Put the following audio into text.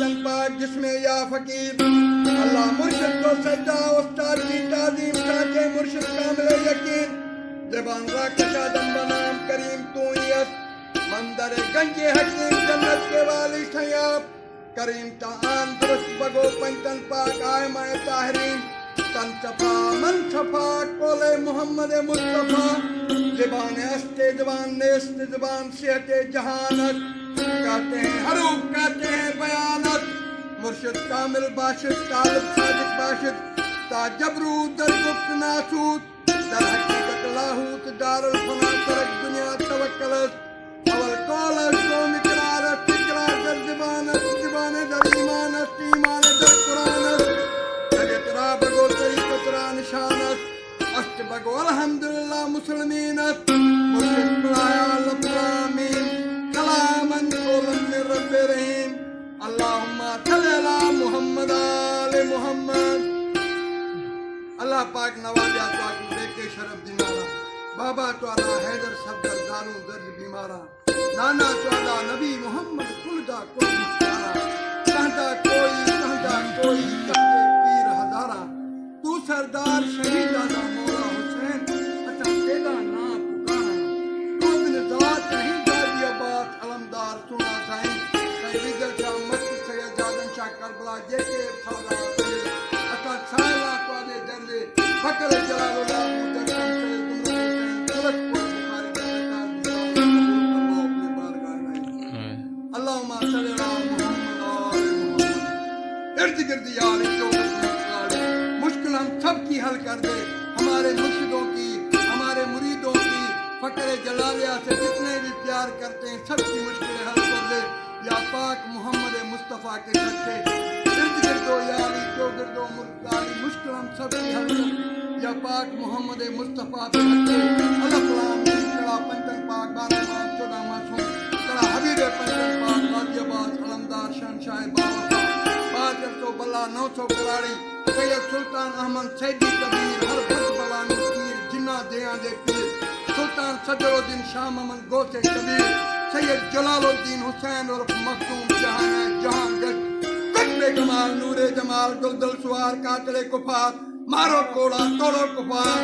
پنجن پاک جس میں یا فقیر اللہ مرشد کو سجدہ استاد کی تعظیم سانچے مرشد کامل یقین زبان را کشا دم بنام کریم تو ہی است مندر گنج حکیم جنت کے والی سیاب کریم تعان درست بگو پنجن پاک آئمہ طاہرین تن صفا من صفا قول محمد مصطفیٰ زبان است زبان نیست زبان صحت جہانت کہتے ہیں حروف کہتے ہیں بیانت مرشد کامل باشد طالب صادق باشد تا جبروت در گفت ناسوت در حقیقت لاہوت دار الفنا ترک دنیا توکلت اول قول قوم اقرارت اقرار در زبانت زبان در ایمانت ایمان در قرآنت جگت را بگو طریقت را نشانت اشت بگو الحمدللہ مسلمینت مرشد پڑھایا لفظامین کلاما قولا من رب رحیم اللہم صلی علی محمد آل محمد اللہ پاک نوازیا تو آکو دیکھے شرف دینارا بابا تو آلا حیدر صدر داروں درد بیمارا نانا تو آلا نبی محمد کلدہ کوئی مختارا کہتا کوئی تخت پیر ہزارا تو سردار شہید آدھا مولا حسین اچھا تیرا نا پکارا تو بن ذات نہیں جادی عباس علمدار سنا سائیں سیدر کا مسجد سید جادن شاہ کربلا جیسے فادا اچھا سائلہ تو آدھے درلے فکر جلال اللہ مجرم سید دمرہ تلک پر بخاری اللہم صلی اللہ محمد آل محمد ارد گرد یاری جو مشکل ہم سب کی حل کر دے ہمارے مرشدوں کی ہمارے مریدوں کی فقر جلالیہ سے جتنے بھی پیار کرتے ہیں سب کی مشکلیں حل کر دے یا پاک محمد مصطفیٰ کے سچے ارد گردو یاری جو گردو مرکاری مشکل ہم سب کی حل کر یا پاک محمد مصطفیٰ کے سچے اللہ فلام کڑا پنجن پاک بارمان چودہ معصوم کڑا حبیب پنجن پاک غازی آباد علمدار شہنشاہ بابا 500 بلا 900 کراڑی سید سلطان احمد سیدی کبیر ہر بھت بلا نکیر جنہ دیاں دے پیر سلطان صدر الدین شاہ محمد غوث کبیر سید جلال الدین حسین عرف مخدوم جہان جہان گشت قطب کمال نور جمال دلدل سوار قاتل کفار مارو کوڑا توڑو کفار